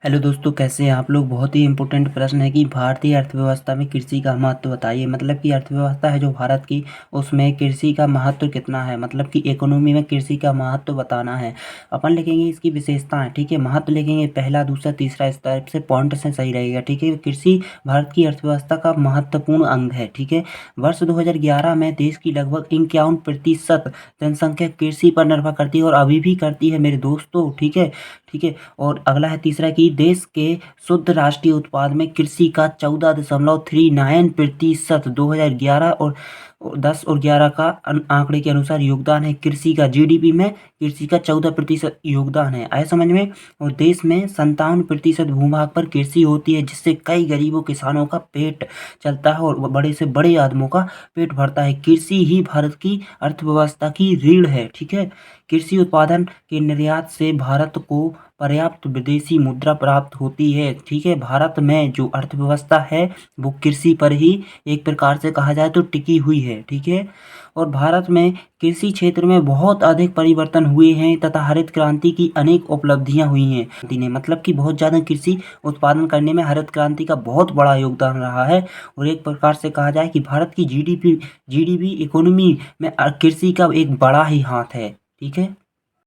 Hello दोस्तों, कैसे हैं आप लोग। बहुत ही इम्पोर्टेंट प्रश्न है कि भारतीय अर्थव्यवस्था में कृषि का महत्व बताइए। मतलब कि अर्थव्यवस्था है जो भारत की, उसमें कृषि का महत्व कितना है। मतलब कि इकोनॉमी में कृषि का महत्व बताना है। अपन लिखेंगे इसकी विशेषताएं, ठीक है। महत्व लिखेंगे पहला, दूसरा, तीसरा, इस टाइप से पॉइंट से सही रहेगा, ठीक है। कृषि भारत की अर्थव्यवस्था का महत्वपूर्ण अंग है, ठीक है। वर्ष 2011 में देश की लगभग 51% जनसंख्या कृषि पर निर्भर करती है और अभी भी करती है मेरे दोस्तों, ठीक है। ठीक है। और अगला है तीसरा कि देश के शुद्ध राष्ट्रीय उत्पाद में कृषि का 14.39% 2011 और 10 और 11 का आंकड़े के अनुसार योगदान है। कृषि का जीडीपी में कृषि का 14% योगदान है, आए समझ में। और देश में 57% भूभाग पर कृषि होती है, जिससे कई गरीबों किसानों का पेट चलता है और बड़े से बड़े आदमियों का पेट भरता है। कृषि ही भारत की अर्थव्यवस्था की रीढ़ है, ठीक है। कृषि उत्पादन के निर्यात से भारत को पर्याप्त विदेशी मुद्रा प्राप्त होती है, ठीक है। भारत में जो अर्थव्यवस्था है वो कृषि पर ही एक प्रकार से कहा जाए तो टिकी हुई है, ठीक है। और भारत में कृषि क्षेत्र में बहुत अधिक परिवर्तन हुए हैं तथा हरित क्रांति की अनेक उपलब्धियां हुई हैं। ने मतलब कि बहुत ज़्यादा कृषि उत्पादन करने में हरित क्रांति का बहुत बड़ा योगदान रहा है। और एक प्रकार से कहा जाए कि भारत की जीडीपी इकोनॉमी में कृषि का एक बड़ा ही हाथ है, ठीक है।